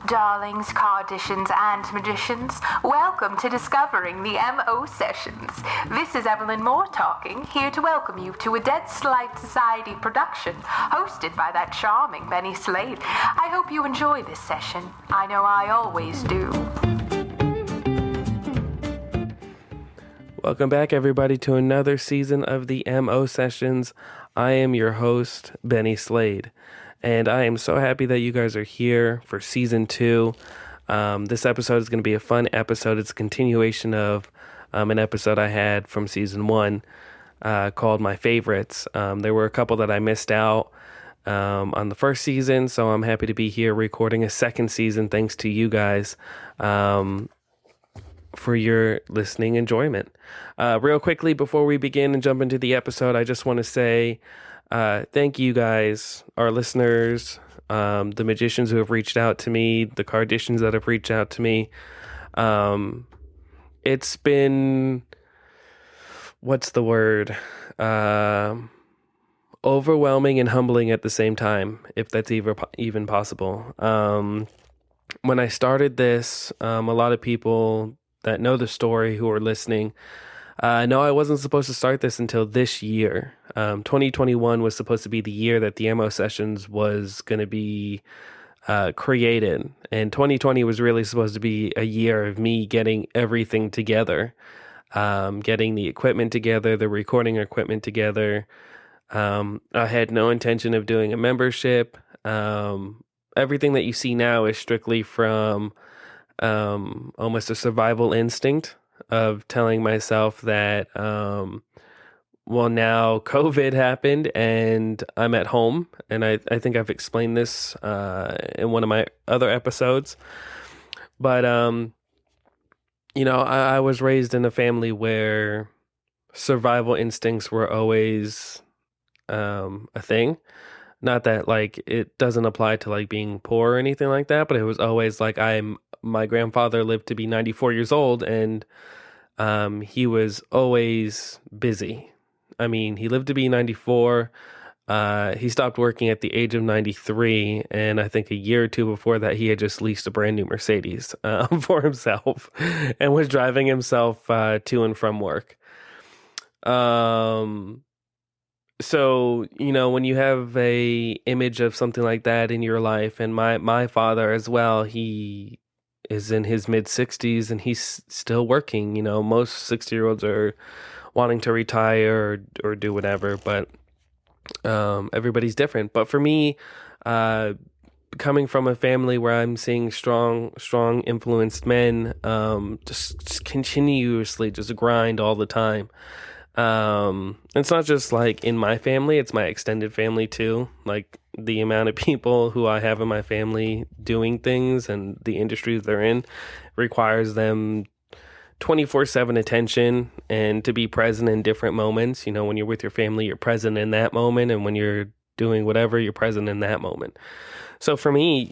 Darlings, Kardashians, and magicians, welcome to Discovering the M.O. Sessions. This is Evelyn Moore talking, here to welcome you to a Dead Slide Society production, hosted by that charming Benny Slade. I hope you enjoy this session. I know I always do. Welcome back, everybody, to another season of the M.O. Sessions. I am your host, Benny Slade. And I am so happy that you guys are here for season 2. This episode is going to be a fun episode. It's a continuation of an episode I had from season 1 called My Favorites. There were a couple that I missed out on the first season, so I'm happy to be here recording a second season thanks to you guys for your listening enjoyment. Real quickly, before we begin and jump into the episode, I just want to say thank you guys, our listeners, the magicians who have reached out to me, the Kardashians that have reached out to me. It's been, what's the word? Overwhelming and humbling at the same time, if that's even possible. When I started this, a lot of people that know the story who are listening know I wasn't supposed to start this until this year. 2021 was supposed to be the year that the MO Sessions was going to be created. And 2020 was really supposed to be a year of me getting everything together, getting the equipment together, the recording equipment together. I had no intention of doing a membership. Everything that you see now is strictly from almost a survival instinct of telling myself that, now COVID happened and I'm at home. And I think I've explained this in one of my other episodes. But, I was raised in a family where survival instincts were always a thing. Not that like it doesn't apply to like being poor or anything like that, but it was always like my grandfather lived to be 94 years old and he was always busy. I mean, he lived to be 94. He stopped working at the age of 93. And I think a year or two before that, he had just leased a brand new Mercedes for himself and was driving himself to and from work. So, when you have a image of something like that in your life, and my father as well, he is in his mid 60s and he's still working. Most 60-year-olds are wanting to retire or do whatever, but everybody's different. But for me, coming from a family where I'm seeing strong influenced men, just continuously just grind all the time. It's not just like in my family, it's my extended family too. Like the amount of people who I have in my family doing things and the industries they're in requires them 24/7 attention and to be present in different moments. When you're with your family, you're present in that moment. And when you're doing whatever, you're present in that moment. So for me,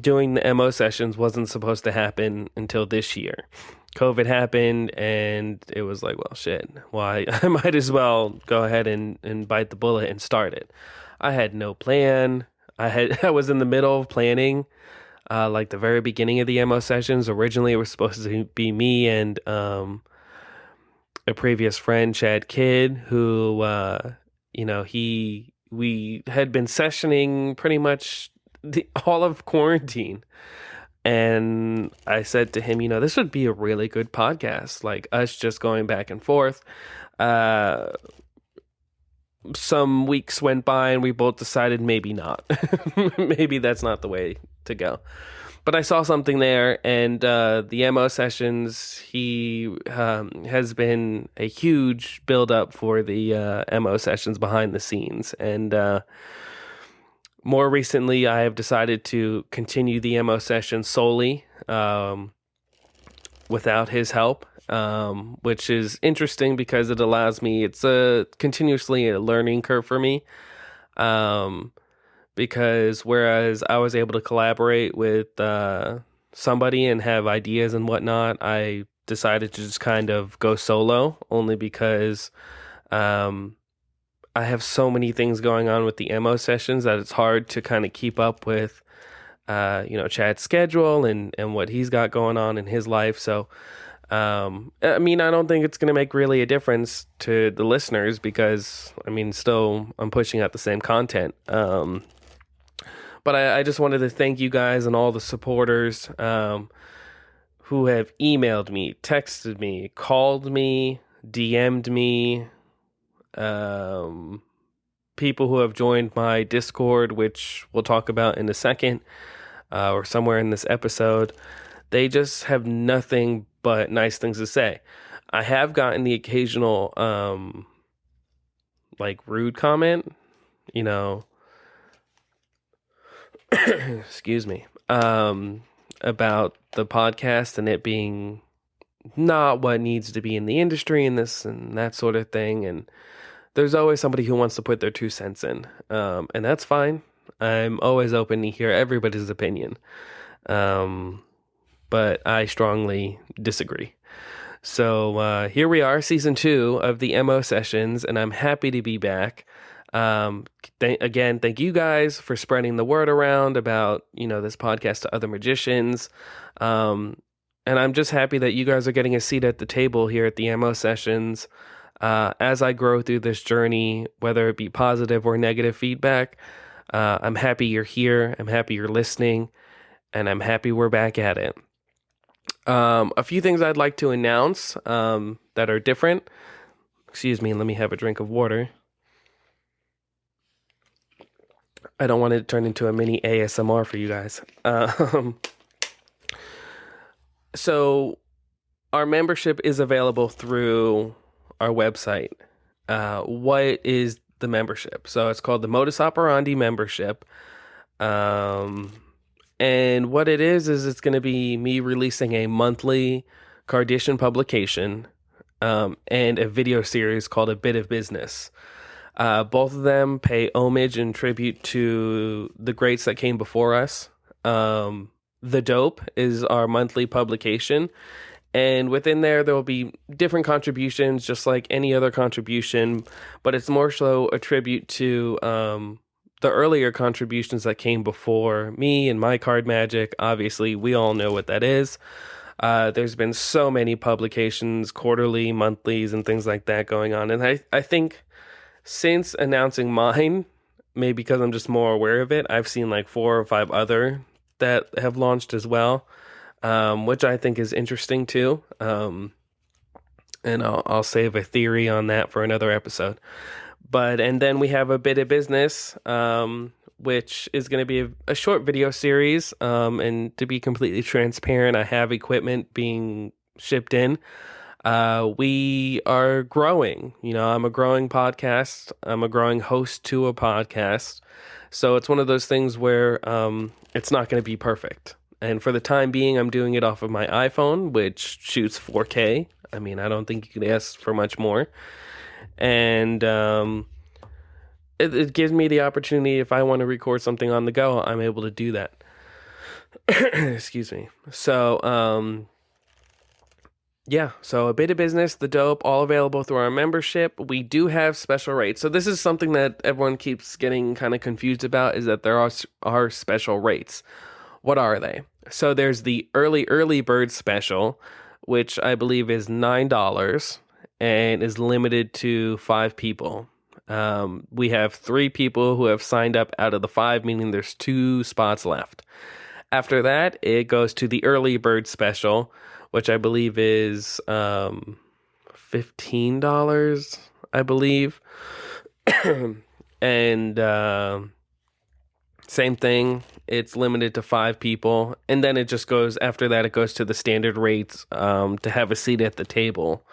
doing the MO sessions wasn't supposed to happen until this year. COVID happened and it was like, well, shit. Well, I might as well go ahead and bite the bullet and start it. I had no plan. I was in the middle of planning, like the very beginning of the MO sessions. Originally, it was supposed to be me and a previous friend, Chad Kidd, who, we had been sessioning pretty much all of quarantine. And I said to him, this would be a really good podcast, like us just going back and forth. Some weeks went by and we both decided maybe not. Maybe that's not the way to go. But I saw something there, and the MO Sessions, he has been a huge buildup for the MO Sessions behind the scenes. And more recently, I have decided to continue the MO session solely without his help, which is interesting because it allows me, it's continuously a learning curve for me. Because whereas I was able to collaborate with somebody and have ideas and whatnot, I decided to just kind of go solo only because I have so many things going on with the MO sessions that it's hard to kind of keep up with Chad's schedule and what he's got going on in his life. So, I mean, I don't think it's going to make really a difference to the listeners because, I mean, still I'm pushing out the same content. But I just wanted to thank you guys and all the supporters who have emailed me, texted me, called me, DM'd me, people who have joined my Discord, which we'll talk about in a second, or somewhere in this episode. They just have nothing but nice things to say. I have gotten the occasional, rude comment, excuse me, about the podcast and it being not what needs to be in the industry and this and that sort of thing. And there's always somebody who wants to put their 2 cents in. And that's fine. I'm always open to hear everybody's opinion. But I strongly disagree. So here we are, season 2 of the MO sessions, and I'm happy to be back. Thank you guys for spreading the word around about, this podcast to other magicians. And I'm just happy that you guys are getting a seat at the table here at the MO sessions. As I grow through this journey, whether it be positive or negative feedback, I'm happy you're here. I'm happy you're listening, and I'm happy we're back at it. A few things I'd like to announce that are different. Excuse me, let me have a drink of water. I don't want it to turn into a mini ASMR for you guys. So our membership is available through our website. What is the membership? So it's called the Modus Operandi membership. And what it is it's going to be me releasing a monthly Cardition publication and a video series called A Bit of Business. Both of them pay homage and tribute to the greats that came before us. The Dope is our monthly publication. And within there will be different contributions, just like any other contribution. But it's more so a tribute to the earlier contributions that came before me and my card magic. Obviously, we all know what that is. There's been so many publications, quarterly, monthlies, and things like that going on. And I think since announcing mine, maybe because I'm just more aware of it, I've seen like 4 or 5 other that have launched as well, which I think is interesting too. And I'll save a theory on that for another episode. And then we have A Bit of Business, which is going to be a short video series. And to be completely transparent, I have equipment being shipped in. We are growing. I'm a growing podcast. I'm a growing host to a podcast. So it's one of those things where it's not going to be perfect. And for the time being, I'm doing it off of my iPhone, which shoots 4K. I mean, I don't think you could ask for much more. And it gives me the opportunity, if I want to record something on the go, I'm able to do that. Excuse me. So, so A Bit of Business, The Dope, all available through our membership. We do have special rates. So this is something that everyone keeps getting kind of confused about, is that there are special rates. What are they? So there's the early bird special, which I believe is $9 and is limited to 5 people. We have 3 people who have signed up out of the 5, meaning there's 2 spots left. After that, it goes to the early bird special, which I believe is $15, I believe. And same thing, it's limited to 5 people. And then it just goes, after that, it goes to the standard rates to have a seat at the table.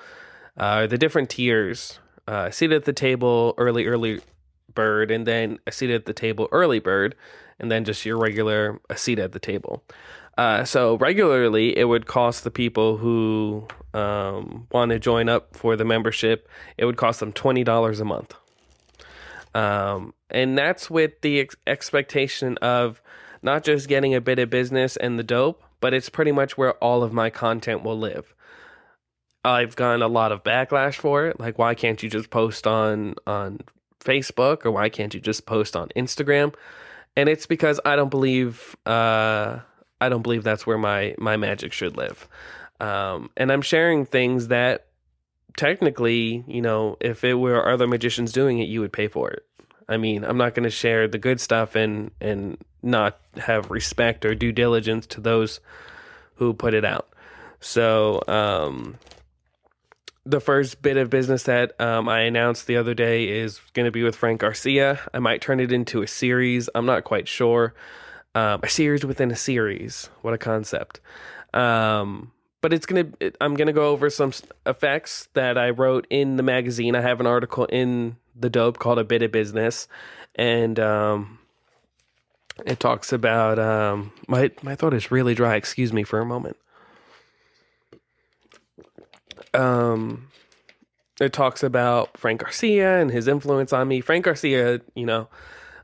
The different tiers, seat at the table, early bird, and then a seat at the table, early bird, and then just your regular a seat at the table. So regularly, it would cost the people who want to join up for the membership, it would cost them $20 a month. And that's with the expectation of not just getting A Bit of Business and The Dope, but it's pretty much where all of my content will live. I've gotten a lot of backlash for it. Like, why can't you just post on Facebook, or why can't you just post on Instagram? And it's because I don't believe that's where my magic should live. And I'm sharing things that technically, if it were other magicians doing it, you would pay for it. I mean, I'm not going to share the good stuff and not have respect or due diligence to those who put it out. So, the first bit of business that I announced the other day is going to be with Frank Garcia. I might turn it into a series. I'm not quite sure. A series within a series. What a concept. But I'm gonna go over some effects that I wrote in the magazine. I have an article in The Dope called "A Bit of Business," and it talks about my throat is really dry. Excuse me for a moment. It talks about Frank Garcia and his influence on me. Frank Garcia,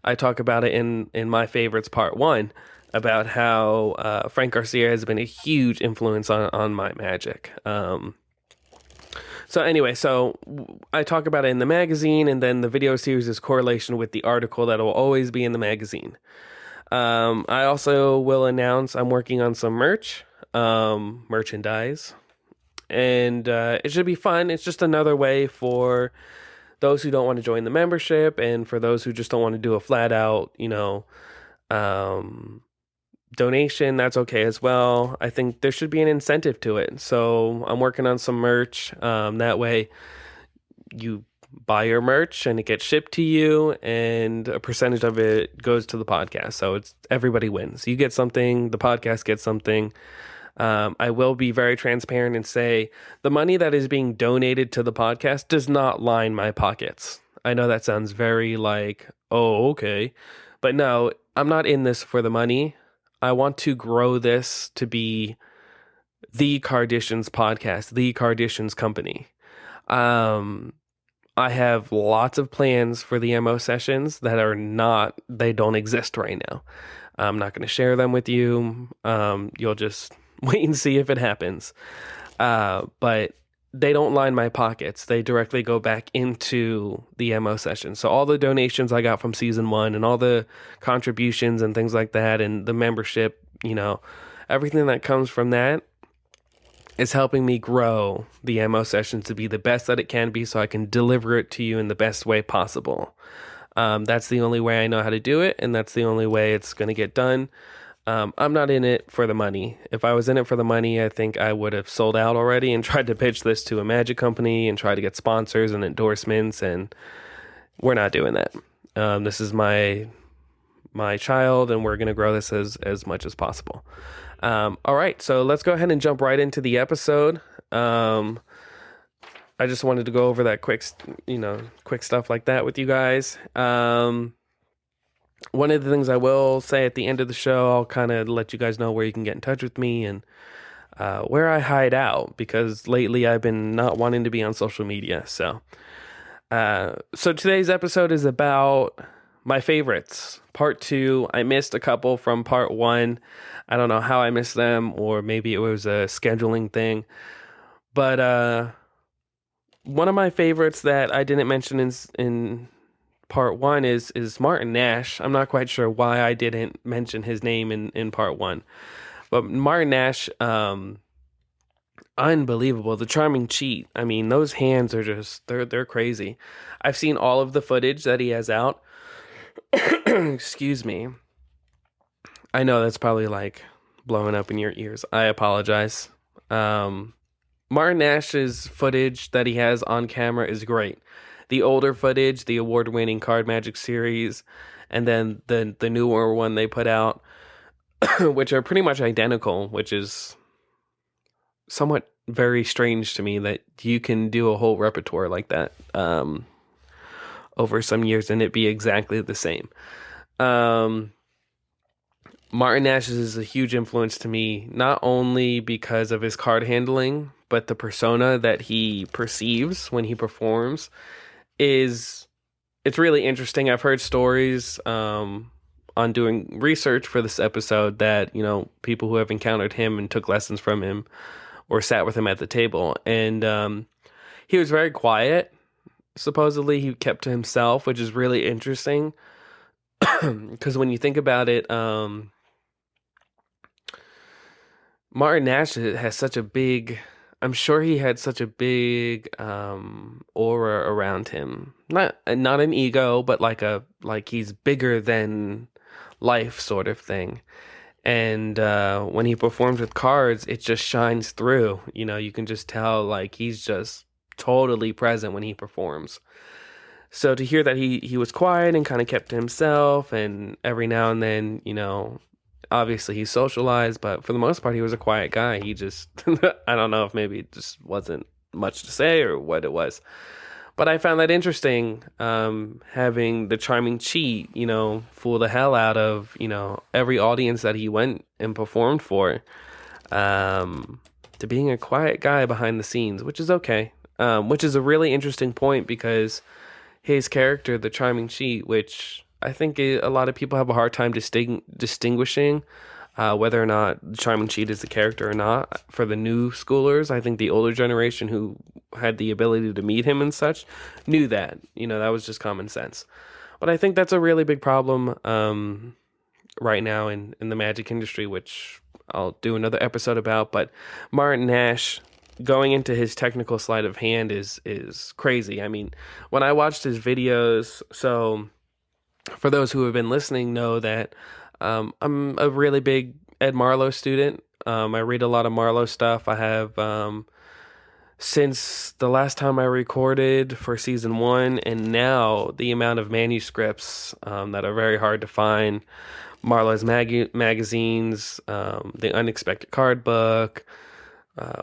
I talk about it in my favorites part 1 about how Frank Garcia has been a huge influence on my magic. So anyway, I talk about it in the magazine, and then the video series is correlation with the article that will always be in the magazine. I also will announce I'm working on some merchandise, and it should be fun. It's just another way for those who don't want to join the membership, and for those who just don't want to do a flat out, donation, that's okay as well. I think there should be an incentive to it. So I'm working on some merch. That way you buy your merch and it gets shipped to you, and a percentage of it goes to the podcast. So it's everybody wins. You get something, the podcast gets something. I will be very transparent and say the money that is being donated to the podcast does not line my pockets. I know that sounds very like, oh, okay. But no, I'm not in this for the money. I want to grow this to be the Kardashians podcast, the Kardashians company. I have lots of plans for the MO sessions that they don't exist right now. I'm not going to share them with you. You'll just wait and see if it happens. But they don't line my pockets. They directly go back into the MO session. So all the donations I got from season 1 and all the contributions and things like that, and the membership, everything that comes from that is helping me grow the MO session to be the best that it can be, so I can deliver it to you in the best way possible. That's the only way I know how to do it, and that's the only way it's going to get done. I'm not in it for the money. If I was in it for the money, I think I would have sold out already and tried to pitch this to a magic company and try to get sponsors and endorsements, and we're not doing that. This is my child, and we're going to grow this as much as possible. All right, so let's go ahead and jump right into the episode. I just wanted to go over that quick stuff like that with you guys. One of the things I will say at the end of the show, I'll kind of let you guys know where you can get in touch with me and where I hide out, because lately I've been not wanting to be on social media. So today's episode is about my favorites. Part 2, I missed a couple from part 1. I don't know how I missed them, or maybe it was a scheduling thing. But one of my favorites that I didn't mention in part 1 is Martin Nash. I'm not quite sure why I didn't mention his name in part 1. But Martin Nash, unbelievable. The Charming Cheat. I mean, those hands are just, they're crazy. I've seen all of the footage that he has out. Excuse me. I know that's probably like blowing up in your ears. I apologize. Martin Nash's footage that he has on camera is great. The older footage, the award-winning Card Magic series, and then the newer one they put out, which are pretty much identical, which is somewhat very strange to me that you can do a whole repertoire like that over some years and it be exactly the same. Martin Nash is a huge influence to me, not only because of his card handling, but the persona that he perceives when he performs it's really interesting. I've heard stories on doing research for this episode that, people who have encountered him and took lessons from him or sat with him at the table. And he was very quiet. Supposedly he kept to himself, which is really interesting. because when you think about it, Martin Nash has such a big. I'm sure he had such a big aura around him. Not an ego, but like he's bigger than life sort of thing. And when he performs with cards, it just shines through. You know, you can just tell like he's just totally present when he performs. So to hear that he was quiet and kind of kept to himself, and every now and then, you know, obviously he socialized, but for the most part, he was a quiet guy. He just, I don't know if maybe it just wasn't much to say or what it was. But I found that interesting, having the charming cheat, you know, fool the hell out of, you know, every audience that he went and performed for, to being a quiet guy behind the scenes, which is okay. Which is a really interesting point because his character, the charming cheat, which I think a lot of people have a hard time distinguishing whether or not the charming cheat is the character or not. For the new schoolers, I think the older generation who had the ability to meet him and such knew that. You know, that was just common sense. But I think that's a really big problem right now in the magic industry, which I'll do another episode about. But Martin Nash going into his technical sleight of hand is crazy. I mean, when I watched his videos, so for those who have been listening know that I'm a really big Ed Marlowe student. I read a lot of Marlowe stuff. I have since the last time I recorded for season 1, and now the amount of manuscripts that are very hard to find. Marlowe's magazines, the Unexpected Card Book.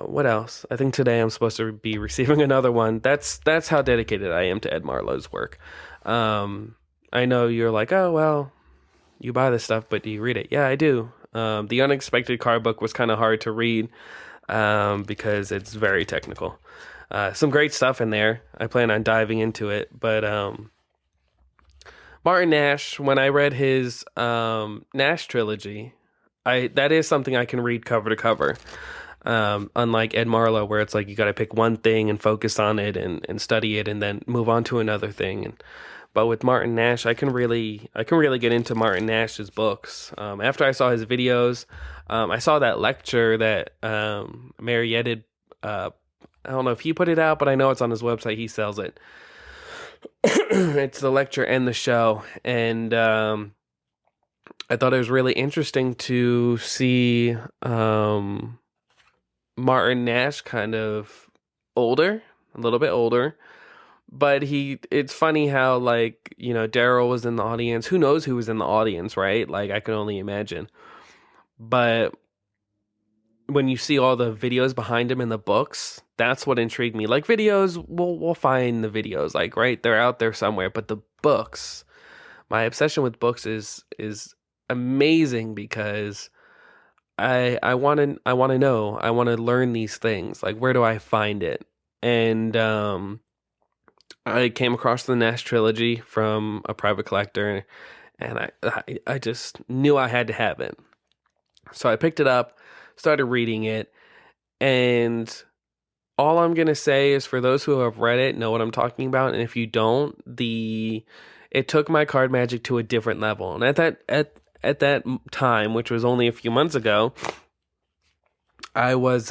What else? I think today I'm supposed to be receiving another one. That's how dedicated I am to Ed Marlowe's work. I know you're like, oh well, you buy this stuff, but do you read it? Yeah, I do. The Unexpected Card Book was kind of hard to read because it's very technical. Some great stuff in there. I plan on diving into it, but Martin Nash, when I read his Nash trilogy, that is something I can read cover to cover. Unlike Ed Marlowe, where it's like you got to pick one thing and focus on it and study it and then move on to another thing. But with Martin Nash, I can really get into Martin Nash's books. After I saw his videos, I saw that lecture that Marietta, I don't know if he put it out, but I know it's on his website. He sells it. It's the lecture and the show, and I thought it was really interesting to see Martin Nash kind of older, a little bit older. But it's funny how, like, you know, Daryl was in the audience. Who knows who was in the audience, right? Like, I can only imagine. But when you see all the videos behind him in the books, that's what intrigued me. Like, videos, we'll find the videos, like, right? They're out there somewhere. But the books, my obsession with books is amazing because I want to know. I want to learn these things. Like, where do I find it? And I came across the Nash trilogy from a private collector, and I just knew I had to have it. So I picked it up, started reading it, and all I'm going to say is for those who have read it, know what I'm talking about, and if you don't, it took my card magic to a different level. And at that time, which was only a few months ago, I was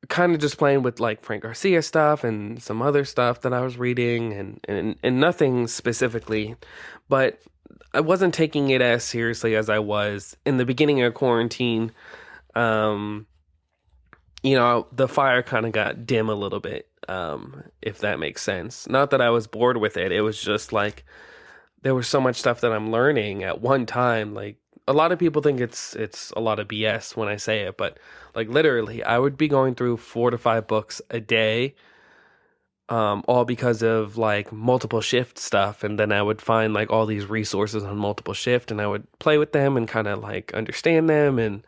kind of just playing with like Frank Garcia stuff and some other stuff that I was reading and nothing specifically, but I wasn't taking it as seriously as I was in the beginning of quarantine. You know, the fire kind of got dim a little bit, if that makes sense. Not that I was bored with it. It was just like there was so much stuff that I'm learning at one time. Like, a lot of people think it's a lot of BS when I say it, but like literally, I would be going through 4 to 5 books a day, all because of like multiple shift stuff, and then I would find like all these resources on multiple shift, and I would play with them and kind of like understand them, and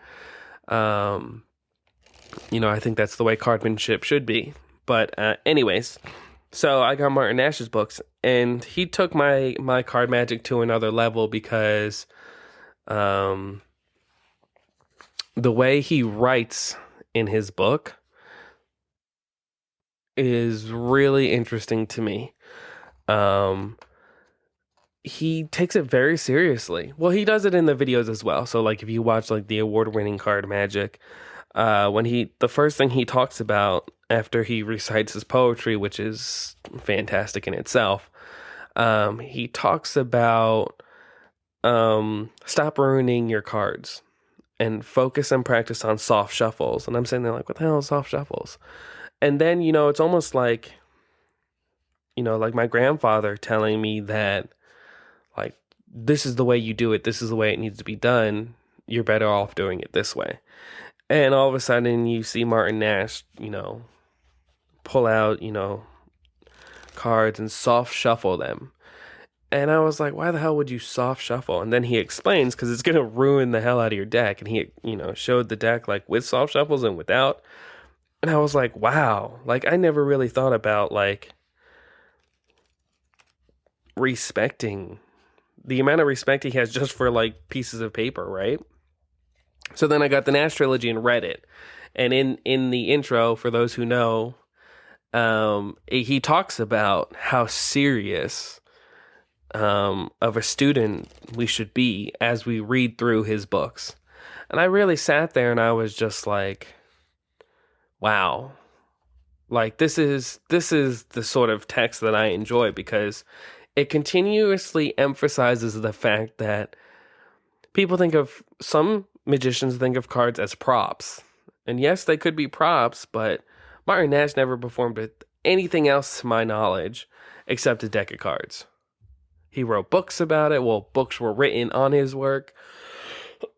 you know, I think that's the way cardmanship should be. But anyways, so I got Martin Nash's books, and he took my card magic to another level because the way he writes in his book is really interesting to me. he takes it very seriously. Well, he does it in the videos as well. So like if you watch like the award-winning card Magic, when the first thing he talks about after he recites his poetry, which is fantastic in itself, he talks about stop ruining your cards and focus and practice on soft shuffles. And I'm sitting there like, what the hell is soft shuffles? And then, it's almost like, like my grandfather telling me that, like, this is the way you do it. This is the way it needs to be done. You're better off doing it this way. And all of a sudden you see Martin Nash, pull out, cards and soft shuffle them. And I was like, why the hell would you soft shuffle? And then he explains, because it's going to ruin the hell out of your deck. And he, showed the deck like with soft shuffles and without. And I was like, wow. Like, I never really thought about like respecting the amount of respect he has just for like pieces of paper, right? So then I got the Nash trilogy and read it. And in the intro, for those who know, he talks about how serious of a student we should be as we read through his books. And I really sat there and I was just like, wow. Like this is the sort of text that I enjoy, because it continuously emphasizes the fact that some magicians think of cards as props. And yes, they could be props, but Martin Nash never performed with anything else to my knowledge except a deck of cards. He wrote books about it. Well, books were written on his work.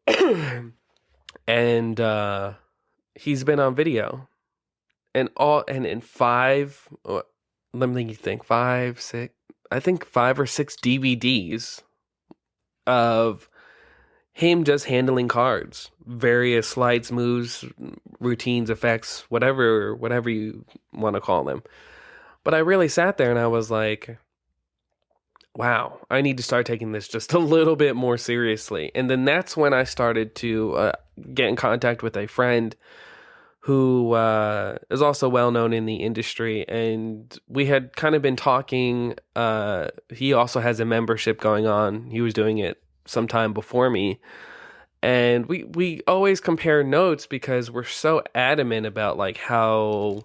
And he's been on video. And in five, let me think, 5, 6, I think 5 or 6 DVDs of him just handling cards, various sleights, moves, routines, effects, whatever you want to call them. But I really sat there and I was like, wow, I need to start taking this just a little bit more seriously. And then that's when I started to get in contact with a friend who is also well known in the industry. And we had kind of been talking. He also has a membership going on. He was doing it sometime before me. And we always compare notes because we're so adamant about like how,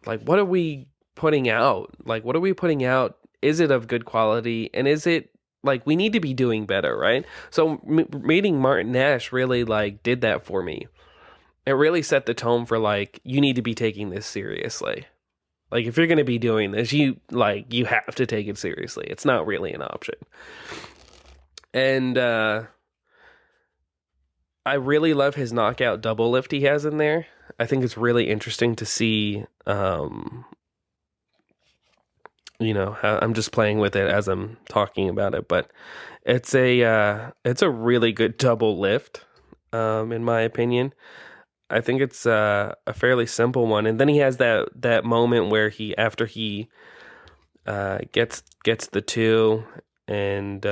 like, what are we putting out? Like, what are we putting out? Is it of good quality? And is it like we need to be doing better, right? So meeting Martin Nash really like did that for me. It really set the tone for like, you need to be taking this seriously. Like if you're going to be doing this, you have to take it seriously. It's not really an option. And I really love his knockout double lift he has in there. I think it's really interesting to see, how I'm just playing with it as I'm talking about it, but it's a really good double lift, in my opinion. I think it's a fairly simple one. And then he has that moment where after he gets the 2, and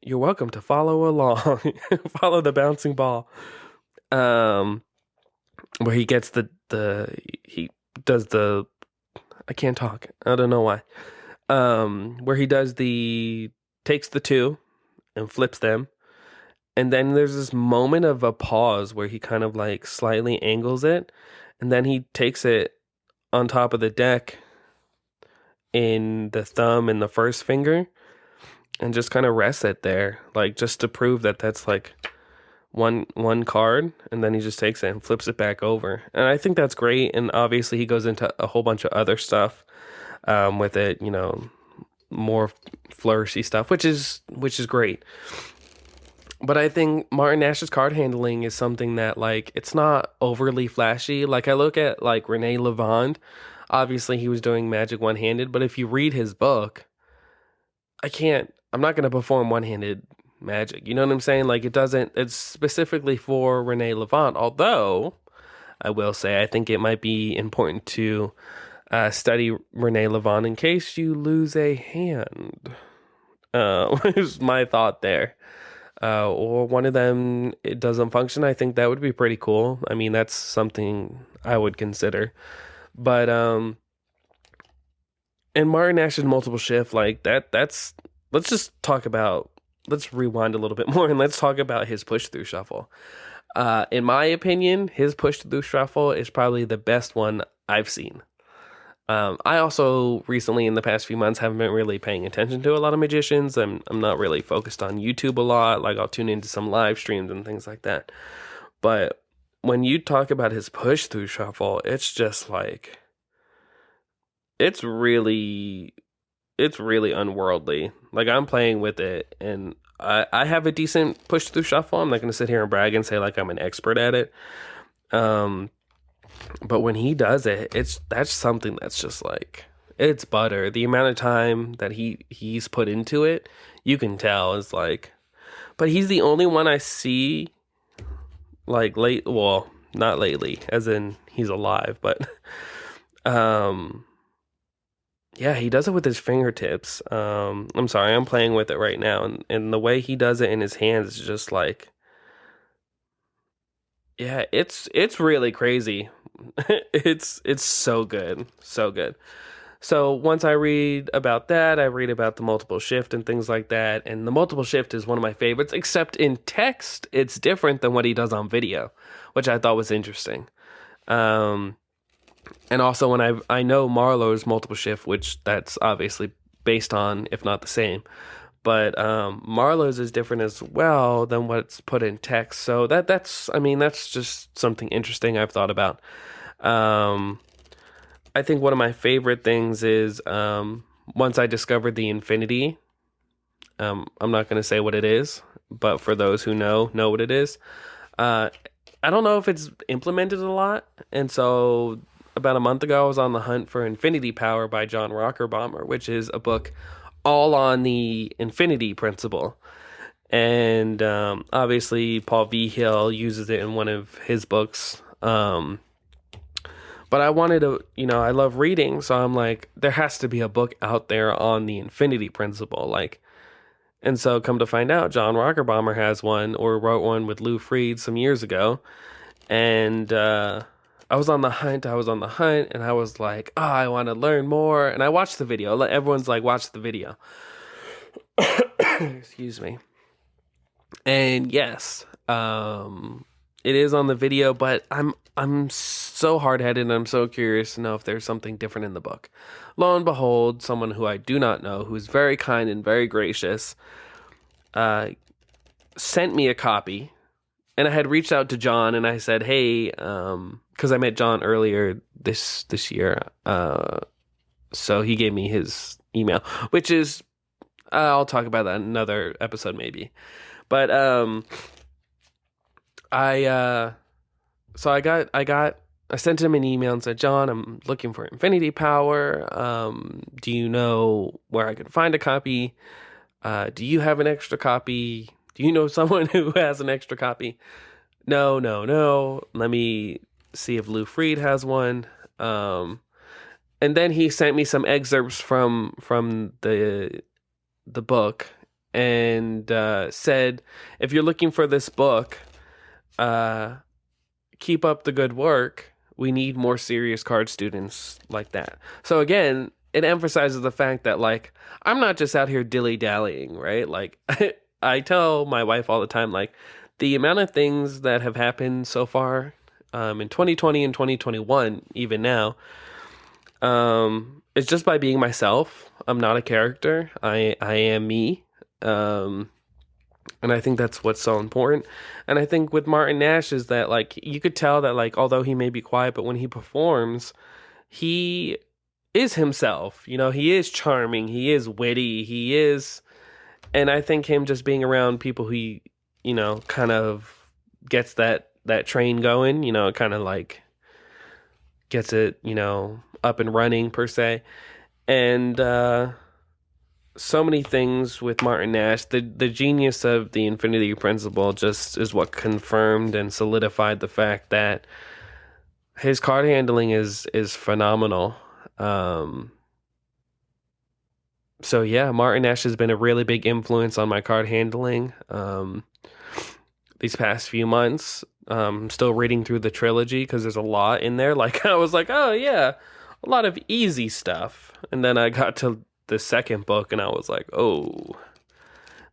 you're welcome to follow along, follow the bouncing ball. Where he gets he does the, I can't talk. I don't know why. Where he takes the 2 and flips them. And then there's this moment of a pause where he kind of like slightly angles it. And then he takes it on top of the deck in the thumb and the first finger and just kind of rests it there. Like just to prove that that's like one card. And then he just takes it and flips it back over. And I think that's great. And obviously he goes into a whole bunch of other stuff with it, more flourishy stuff, which is great. But I think Martin Nash's card handling is something that, like, it's not overly flashy. Like, I look at, like, Rene Levant. Obviously, he was doing magic one-handed. But if you read his book, I'm not going to perform one-handed magic. You know what I'm saying? Like, it's specifically for Rene Levant. Although, I will say, I think it might be important to study Rene Levant in case you lose a hand. Is my thought there. Or one of them, it doesn't function. I think that would be pretty cool. I mean, that's something I would consider. But And Martin Nash's multiple shift, like that's let's just talk about let's rewind a little bit more and let's talk about his push through shuffle. In my opinion, his push through shuffle is probably the best one I've seen. I also recently, in the past few months, haven't been really paying attention to a lot of magicians. I'm not really focused on YouTube a lot. Like, I'll tune into some live streams and things like that. But when you talk about his push through shuffle, it's just like it's really unworldly. Like, I'm playing with it, and I have a decent push through shuffle. I'm not going to sit here and brag and say like I'm an expert at it. But when he does it, that's something that's just like it's butter. The amount of time that he's put into it, you can tell is like. But he's the only one I see like well, not lately, as in he's alive, but yeah, he does it with his fingertips. I'm sorry, I'm playing with it right now, and the way he does it in his hands is just like, yeah, it's really crazy. It's so good, so good. So once I read about that, I read about the multiple shift and things like that, and the multiple shift is one of my favorites. Except in text, it's different than what he does on video, which I thought was interesting. And also when I know Marlowe's multiple shift, which that's obviously based on, if not the same. But Marlowe's is different as well than what's put in text. So that's just something interesting I've thought about. I think one of my favorite things is once I discovered the infinity. I'm not going to say what it is, but for those who know what it is. I don't know if it's implemented a lot, and so about a month ago, I was on the hunt for Infinity Power by John Rockerbomber, which is a book all on the infinity principle. And obviously, Paul Vigil uses it in one of his books. But I wanted to, I love reading, so I'm like, there has to be a book out there on the infinity principle. Like, and so come to find out, John Rockerbomber has one, or wrote one with Lou Freed some years ago. And I was on the hunt, and I was like, oh, I want to learn more. And I watched the video. Everyone's like, watch the video. Excuse me. And yes, it is on the video, but I'm so hard-headed, and I'm so curious to know if there's something different in the book. Lo and behold, someone who I do not know, who's very kind and very gracious, sent me a copy. And I had reached out to John, and I said, hey, because I met John earlier this year, so he gave me his email, which is, I'll talk about that in another episode maybe. But I sent him an email and said, John, I'm looking for Infinity Power. Do you know where I can find a copy? Do you have an extra copy? Do you know someone who has an extra copy? No. Let me see if Lou Freed has one. And then he sent me some excerpts from the book, and said, if you're looking for this book, keep up the good work. We need more serious card students like that. So again, it emphasizes the fact that, like, I'm not just out here dilly-dallying, right? Like, I tell my wife all the time, like, the amount of things that have happened so far in 2020 and 2021, even now, it's just by being myself. I'm not a character. I am me. And I think that's what's so important. And I think with Martin Nash is that, like, you could tell that, like, although he may be quiet, but when he performs, he is himself. He is charming. He is witty. He is... And I think him just being around people who, kind of gets that train going, kind of like gets it, up and running per se. And so many things with Martin Nash. The genius of the infinity principle just is what confirmed and solidified the fact that his card handling is phenomenal. So yeah, Martin Nash has been a really big influence on my card handling these past few months. Still reading through the trilogy because there's a lot in there. Like, I was like, oh yeah, a lot of easy stuff. And then I got to the second book and I was like, oh,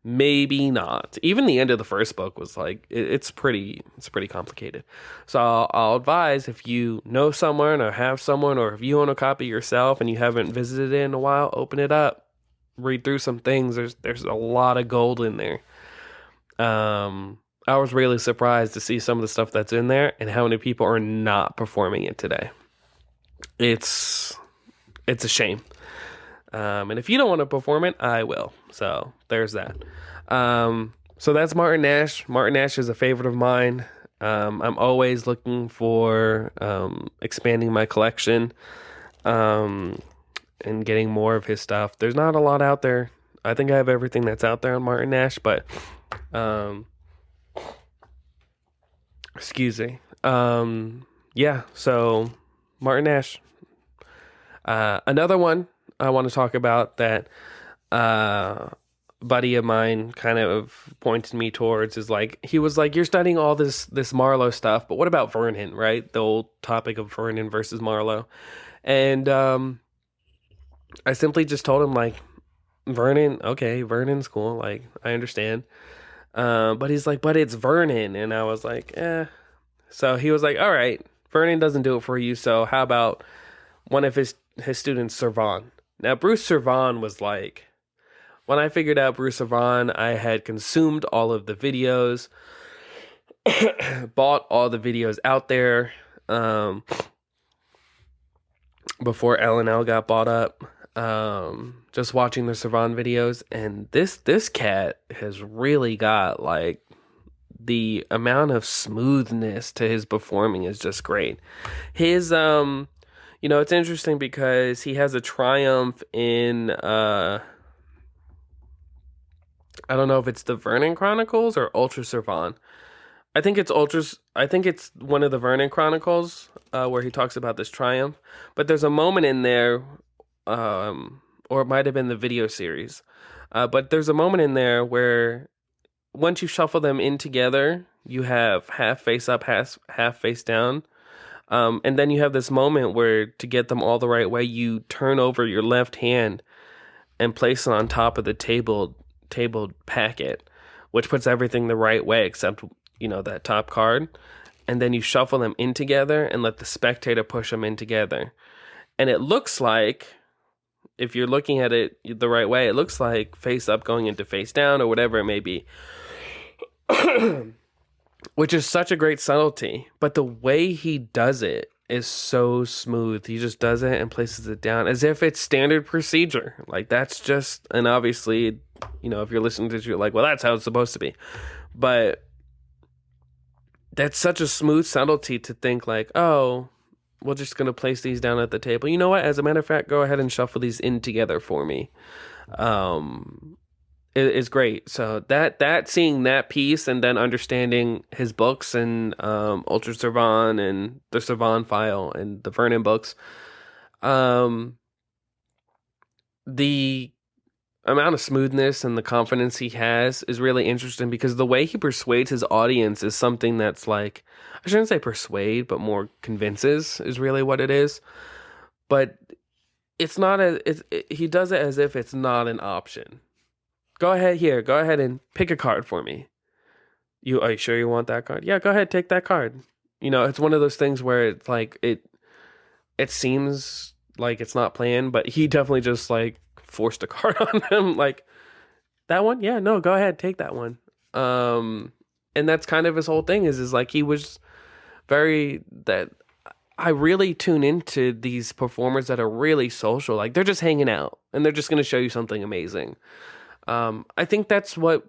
maybe not. Even the end of the first book was like, it's pretty complicated. So I'll advise, if you know someone or have someone, or if you own a copy yourself and you haven't visited it in a while, open it up, read through some things. There's a lot of gold in there. I was really surprised to see some of the stuff that's in there and how many people are not performing it today. It's a shame. And if you don't want to perform it, I will. So there's that. So that's Martin Nash. Martin Nash is a favorite of mine. I'm always looking for expanding my collection and getting more of his stuff. There's not a lot out there. I think I have everything that's out there on Martin Nash, but excuse me. Yeah, so Martin Nash. Another one I want to talk about that buddy of mine kind of pointed me towards is like, he was like, you're studying all this Marlowe stuff, but what about Vernon, right? The old topic of Vernon versus Marlowe. And I simply just told him, like, Vernon's cool, like, I understand. But he's like, but it's Vernon. And I was like, eh. So he was like, all right, Vernon doesn't do it for you, so how about one of his students, Servan? Now, Bruce Servan was like, when I figured out Bruce Servan, I had consumed all of the videos, bought all the videos out there before L&L got bought up, just watching the Servan videos. And this cat has really got, like, the amount of smoothness to his performing is just great. His, it's interesting because he has a triumph in, I don't know if it's the Vernon Chronicles or Ultra Servan. I think it's one of the Vernon Chronicles where he talks about this triumph. But there's a moment in there, or it might have been the video series. But there's a moment in there where once you shuffle them in together, you have half face up, half face down. And then you have this moment where, to get them all the right way, you turn over your left hand and place it on top of the tabled packet, which puts everything the right way except, that top card. And then you shuffle them in together and let the spectator push them in together. And it looks like, if you're looking at it the right way, it looks like face up going into face down or whatever it may be. Which is such a great subtlety. But the way he does it is so smooth. He just does it and places it down as if it's standard procedure. Like, that's just, and obviously, if you're listening to it, you're like, well, that's how it's supposed to be. But that's such a smooth subtlety to think like, oh, we're just going to place these down at the table. You know what? As a matter of fact, go ahead and shuffle these in together for me. It is great. So that seeing that piece and then understanding his books and Ultra Servan and the Servan File and the Vernon books, the amount of smoothness and the confidence he has is really interesting, because the way he persuades his audience is something that's like, I shouldn't say persuade, but more convinces is really what it is. But it's not he does it as if it's not an option. Go ahead and pick a card for me. Are you sure you want that card? Yeah, go ahead, take that card. It's one of those things where it's like, it seems like it's not planned, but he definitely just like forced a card on him. Like, that one? Yeah, no, go ahead, take that one. And that's kind of his whole thing is like, he was that I really tune into these performers that are really social. Like, they're just hanging out and they're just going to show you something amazing. I think that's what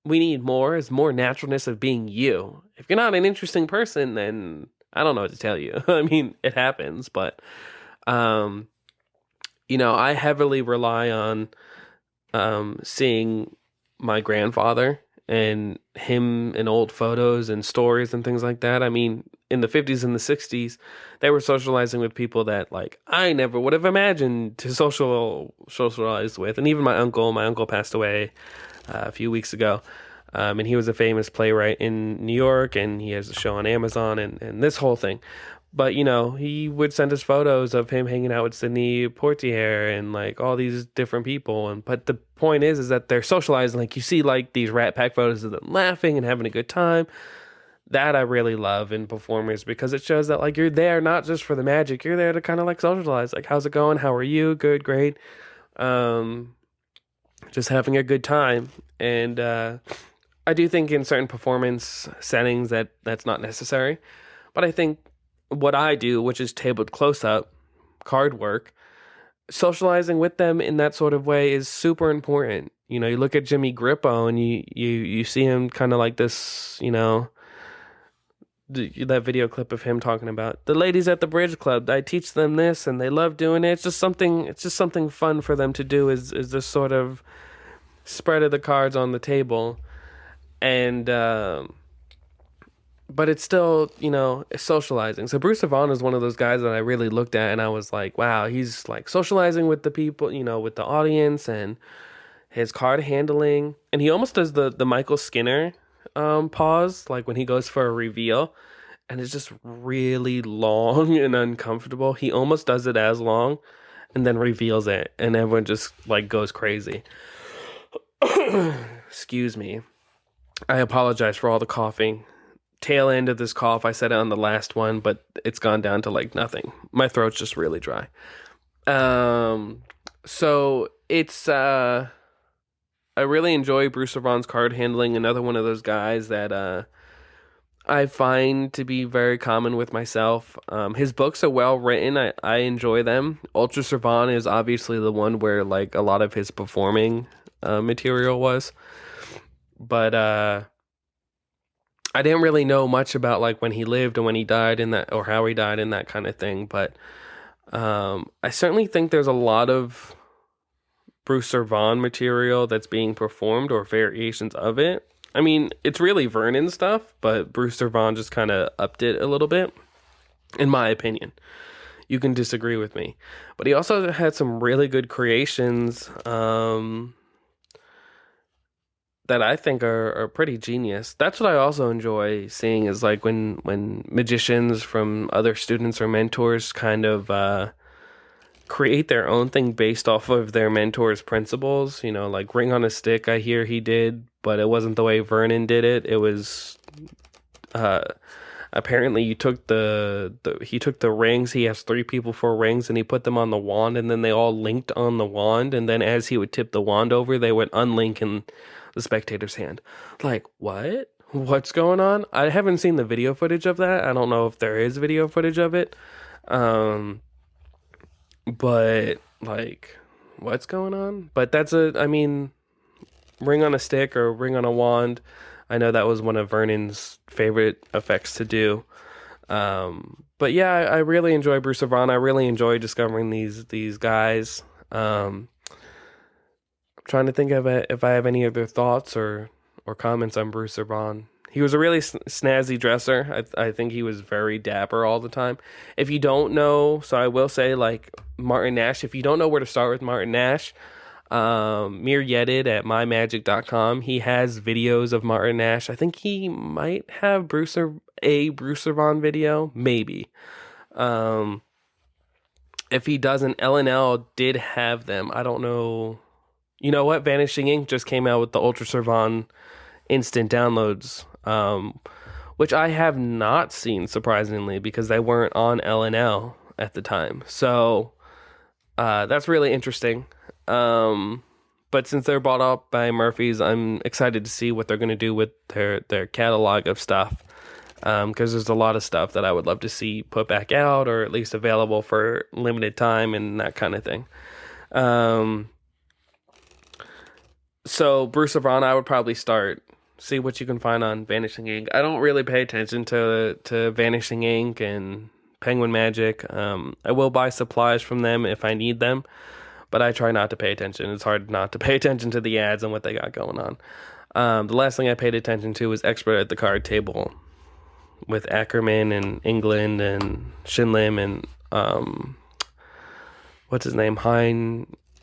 we need more, is more naturalness of being you. If you're not an interesting person, then I don't know what to tell you. I mean, it happens, but, I heavily rely on, seeing my grandfather and him in old photos and stories and things like that. I mean, in the 50s and the 60s, they were socializing with people that, like, I never would have imagined to socialize with. And even my uncle passed away a few weeks ago. And he was a famous playwright in New York, and he has a show on Amazon and this whole thing. But, you know, he would send us photos of him hanging out with Sydney Portier and like all these different people. And but the point is that they're socializing. Like you see like these Rat Pack photos of them laughing and having a good time. That I really love in performers because it shows that like you're there not just for the magic, you're there to kind of like socialize. Like, how's it going? How are you? Good, great. Um, just having a good time. And I do think in certain performance settings that's not necessary. But I think what I do, which is tabled close up, card work, socializing with them in that sort of way is super important. You know, you look at Jimmy Grippo and you see him kind of like this, you know, that video clip of him talking about the ladies at the bridge club. I teach them this and they love doing it. It's just something fun for them to do is this sort of spread of the cards on the table. And but it's still, you know, socializing. So Bruce Vaughan is one of those guys that I really looked at and I was like, wow, he's like socializing with the people, you know, with the audience and his card handling. And he almost does the Michael Skinner pause, like when he goes for a reveal. And it's just really long and uncomfortable. He almost does it as long and then reveals it. And everyone just like goes crazy. Excuse me. I apologize for all the coughing. Tail end of this cough, I said it on the last one, but it's gone down to like nothing. My throat's just really dry. So it's I really enjoy Bruce Vaughan's card handling. Another one of those guys that I find to be very common with myself. His books are well written. I enjoy them. Ultra Servan is obviously the one where like a lot of his performing material was. But I didn't really know much about like when he lived and when he died and that, or how he died and that kind of thing. But I certainly think there's a lot of Bruce Servan material that's being performed or variations of it. I mean, it's really Vernon stuff, but Bruce Servan just kind of upped it a little bit, in my opinion. You can disagree with me. But he also had some really good creations that I think are pretty genius. That's what I also enjoy seeing is like when magicians from other students or mentors kind of create their own thing based off of their mentor's principles. You know, like Ring on a Stick, I hear he did, but it wasn't the way Vernon did it. It was apparently he took the rings. He has 3 people for rings, and he put them on the wand, and then they all linked on the wand. And then as he would tip the wand over, they would unlink in the spectator's hand. Like, what? What's going on? I haven't seen the video footage of that. I don't know if there is video footage of it. But like, what's going on? But I mean, Ring on a Stick or Ring on a Wand. I know that was one of Vernon's favorite effects to do. But yeah, I really enjoy Bruce Vaughan. I really enjoy discovering these guys. Trying to think of it, if I have any other thoughts or comments on Bruce Vaughan. He was a really snazzy dresser. I think he was very dapper all the time. If you don't know, so I will say like Martin Nash, if you don't know where to start with Martin Nash, Mir Yedid at mymagic.com, he has videos of Martin Nash. I think he might have Bruce Vaughan video, maybe. If he doesn't, LNL did have them. I don't know. You know what? Vanishing Ink just came out with the Ultra Servan instant downloads, which I have not seen, surprisingly, because they weren't on LNL at the time. So that's really interesting. But since they're bought up by Murphy's, I'm excited to see what they're going to do with their catalog of stuff, because there's a lot of stuff that I would love to see put back out or at least available for limited time and that kind of thing. So Bruce Vaughan, I would probably see what you can find on Vanishing Ink. I don't really pay attention to Vanishing Ink and Penguin Magic. I will buy supplies from them if I need them, but I try not to pay attention. It's hard not to pay attention to the ads and what they got going on. The last thing I paid attention to was Expert at the Card Table with Ackerman and England and Shinlim and what's his name?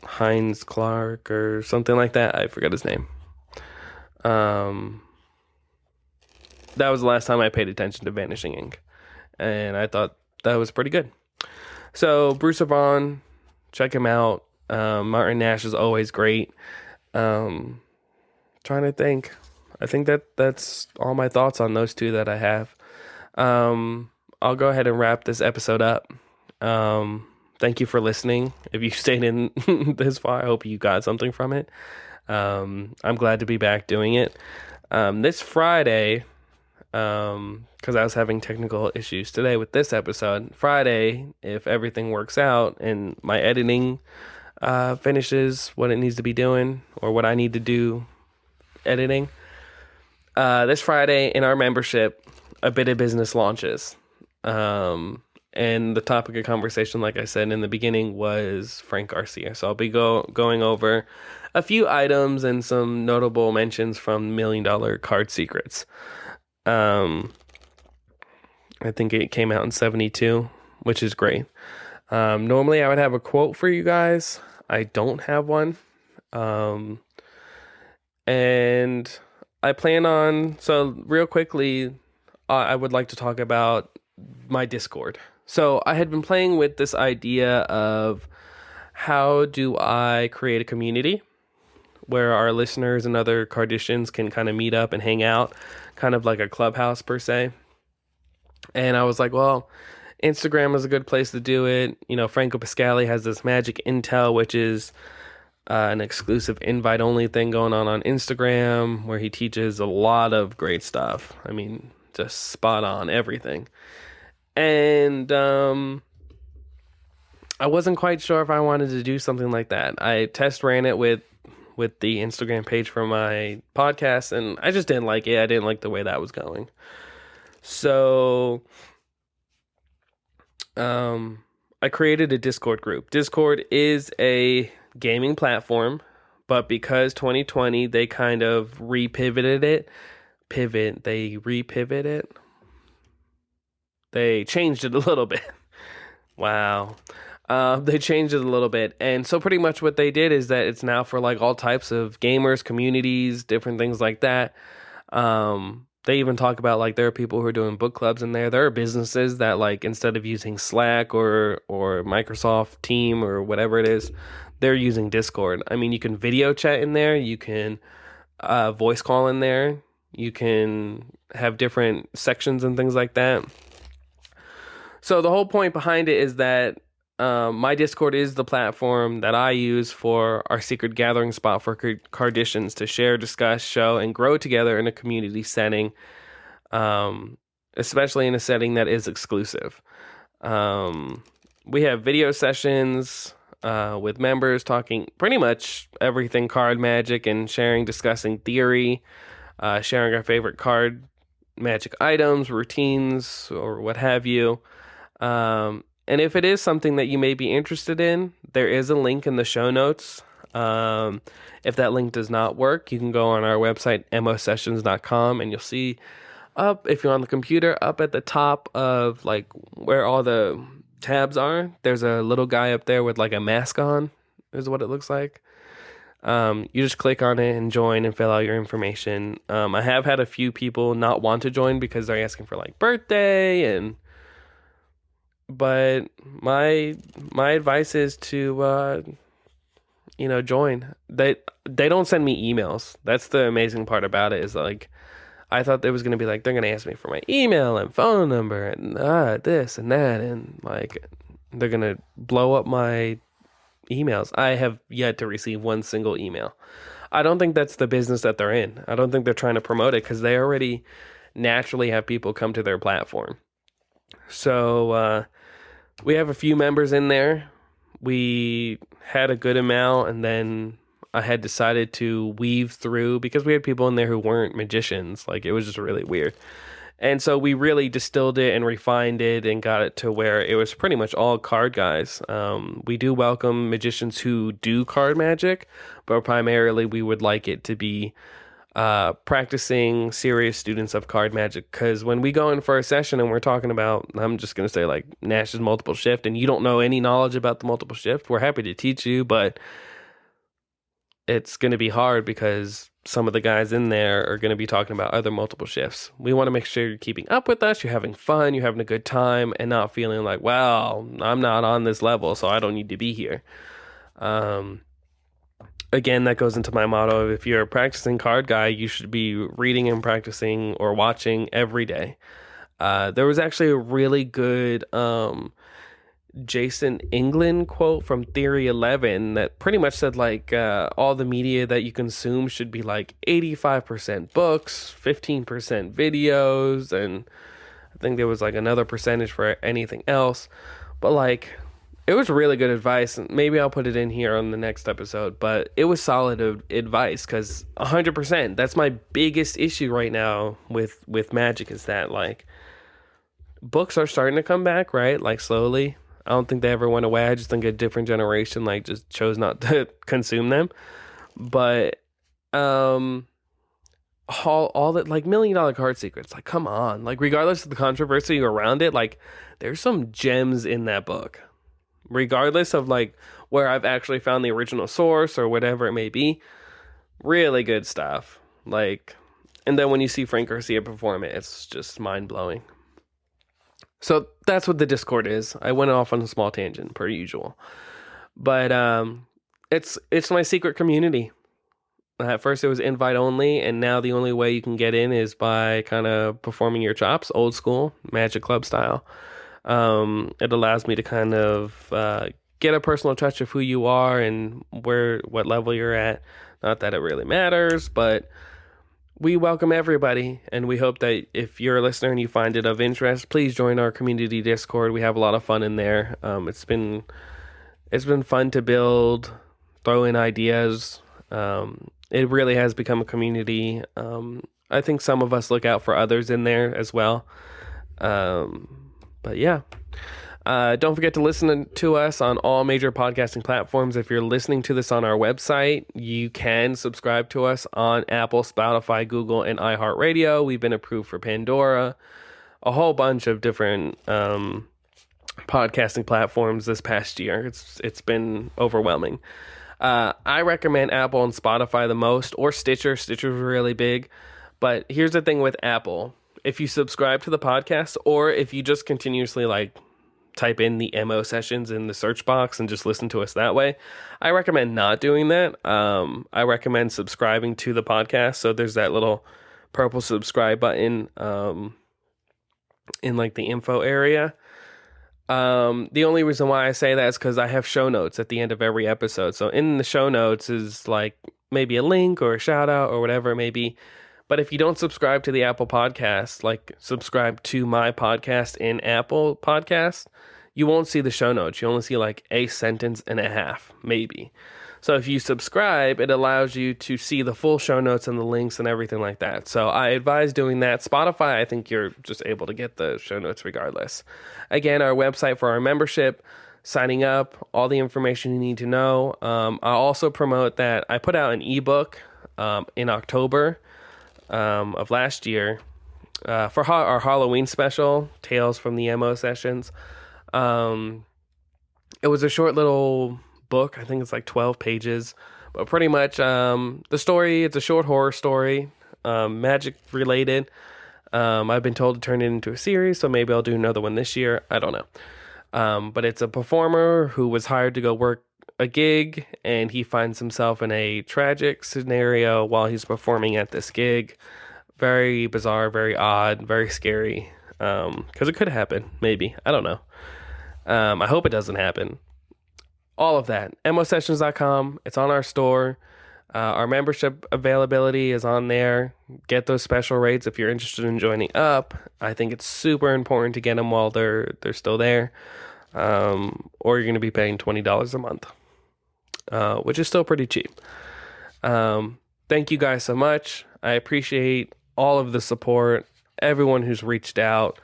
Heinz Clark or something like that. I forgot his name. That was the last time I paid attention to Vanishing Ink. And I thought that was pretty good. So Bruce Avon, check him out. Martin Nash is always great. Trying to think. I think that's all my thoughts on those two that I have. I'll go ahead and wrap this episode up. Thank you for listening. If you stayed in this far, I hope you got something from it. I'm glad to be back doing it. This Friday, because I was having technical issues today with this episode. Friday, if everything works out and my editing finishes what it needs to be doing or what I need to do editing, this Friday in our membership, A Bit of Business launches. And the topic of conversation, like I said in the beginning, was Frank Garcia. So I'll be going over a few items and some notable mentions from $1 Million Card Secrets. I think it came out in 72, which is great. Normally I would have a quote for you guys. I don't have one. And I plan on, so real quickly, I would like to talk about my Discord. So I had been playing with this idea of how do I create a community where our listeners and other Kardashians can kind of meet up and hang out, kind of like a clubhouse per se. And I was like, well, Instagram is a good place to do it. You know, Franco Pascali has this Magic Intel, which is an exclusive invite-only thing going on Instagram, where he teaches a lot of great stuff. I mean, just spot on everything. And I wasn't quite sure if I wanted to do something like that. I test ran it with the Instagram page for my podcast, and I just didn't like it. I didn't like the way that was going. So I created a Discord group. Discord is a gaming platform, but because 2020 they kind of repivoted it. They changed it a little bit. Wow. They changed it a little bit. And so pretty much what they did is that it's now for like all types of gamers, communities, different things like that. They even talk about like there are people who are doing book clubs in there. There are businesses that like instead of using Slack or Microsoft Team or whatever it is, they're using Discord. I mean, you can video chat in there. You can voice call in there. You can have different sections and things like that. So the whole point behind it is that my Discord is the platform that I use for our secret gathering spot for Kardashians to share, discuss, show, and grow together in a community setting, especially in a setting that is exclusive. We have video sessions with members talking pretty much everything card magic and sharing, discussing theory, sharing our favorite card magic items, routines, or what have you. And if it is something that you may be interested in, there is a link in the show notes. If that link does not work, you can go on our website, mosessions.com, and you'll see up, if you're on the computer, up at the top of like where all the tabs are, there's a little guy up there with like a mask on, is what it looks like. You just click on it and join and fill out your information. I have had a few people not want to join because they're asking for like birthday but my advice is to join. They don't send me emails. That's the amazing part about it, is like I thought there was going to be like they're going to ask me for my email and phone number and this and that, and like they're going to blow up my emails. I have yet to receive one single email. I don't think that's the business that they're in. I don't think they're trying to promote it because they already naturally have people come to their platform. So we have a few members in there. We had a good amount, and then I had decided to weave through because we had people in there who weren't magicians. Like, it was just really weird. And so we really distilled it and refined it and got it to where it was pretty much all card guys. We do welcome magicians who do card magic, but primarily we would like it to be practicing serious students of card magic, because when we go in for a session and we're talking about, I'm just going to say like Nash's multiple shift, and you don't know any knowledge about the multiple shift, we're happy to teach you, but it's going to be hard because some of the guys in there are going to be talking about other multiple shifts. We want to make sure you're keeping up with us, you're having fun, you're having a good time, and not feeling like, well, I'm not on this level, so I don't need to be here. Again, that goes into my motto of if you're a practicing card guy, you should be reading and practicing or watching every day. There was actually a really good Jason England quote from Theory 11 that pretty much said like all the media that you consume should be like 85% books, 15% videos, and I think there was like another percentage for anything else. But like, it was really good advice, and maybe I'll put it in here on the next episode, but it was solid advice, because 100%, that's my biggest issue right now with Magic, is that like books are starting to come back, right? Like slowly. I don't think they ever went away. I just think a different generation like just chose not to consume them. But all that, like, $1 Million Card Secrets, like, come on, like, regardless of the controversy around it, like, there's some gems in that book, regardless of like where I've actually found the original source or whatever it may be. Really good stuff. Like, and then when you see Frank Garcia perform it, it's just mind-blowing. So that's what the Discord is. I went off on a small tangent per usual, but it's my secret community. At first it was invite only, and now the only way you can get in is by kind of performing your chops, old school Magic Club style. It allows me to kind of get a personal touch of who you are and what level you're at. Not that it really matters, but we welcome everybody, and we hope that if you're a listener and you find it of interest, please join our community Discord. We have a lot of fun in there. It's been fun to build, throw in ideas. It really has become a community. I think some of us look out for others in there as well. But yeah, don't forget to listen to us on all major podcasting platforms. If you're listening to this on our website, you can subscribe to us on Apple, Spotify, Google, and iHeartRadio. We've been approved for Pandora, a whole bunch of different podcasting platforms this past year. It's been overwhelming. I recommend Apple and Spotify the most, or Stitcher. Stitcher's really big. But here's the thing with Apple. If you subscribe to the podcast, or if you just continuously like type in the MO sessions in the search box and just listen to us that way, I recommend not doing that. I recommend subscribing to the podcast. So there's that little purple subscribe button in like the info area. The only reason why I say that is because I have show notes at the end of every episode. So in the show notes is like maybe a link or a shout out or whatever it may be. But if you don't subscribe to the Apple Podcast, like subscribe to my podcast in Apple Podcast, you won't see the show notes. You only see like a sentence and a half, maybe. So if you subscribe, it allows you to see the full show notes and the links and everything like that. So I advise doing that. Spotify, I think you're just able to get the show notes regardless. Again, our website for our membership, signing up, all the information you need to know. I'll also promote that I put out an ebook in October of last year for our Halloween special, Tales from the MO Sessions. It was a short little book. I think it's like 12 pages, but pretty much the story, it's a short horror story, magic related. I've been told to turn it into a series, so maybe I'll do another one this year. I don't know. But it's a performer who was hired to go work a gig, and he finds himself in a tragic scenario while he's performing at this gig. Very bizarre, very odd, very scary. Because it could happen, maybe. I don't know. I hope it doesn't happen. All of that. MOSessions.com. It's on our store. Our membership availability is on there. Get those special rates if you're interested in joining up. I think it's super important to get them while they're still there. Or you're going to be paying $20 a month. Which is still pretty cheap. Thank you guys so much. I appreciate all of the support, everyone who's reached out,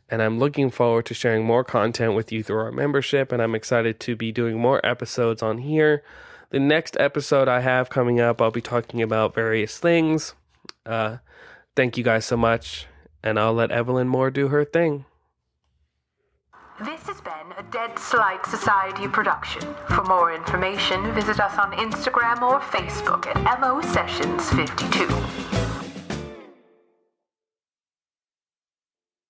and I'm looking forward to sharing more content with you through our membership, and I'm excited to be doing more episodes on here. The next episode I have coming up, I'll be talking about various things. Thank you guys so much, and I'll let Evelyn Moore do her thing. This has been a Dead Slide Society production. For more information, visit us on Instagram or Facebook at MO Sessions 52.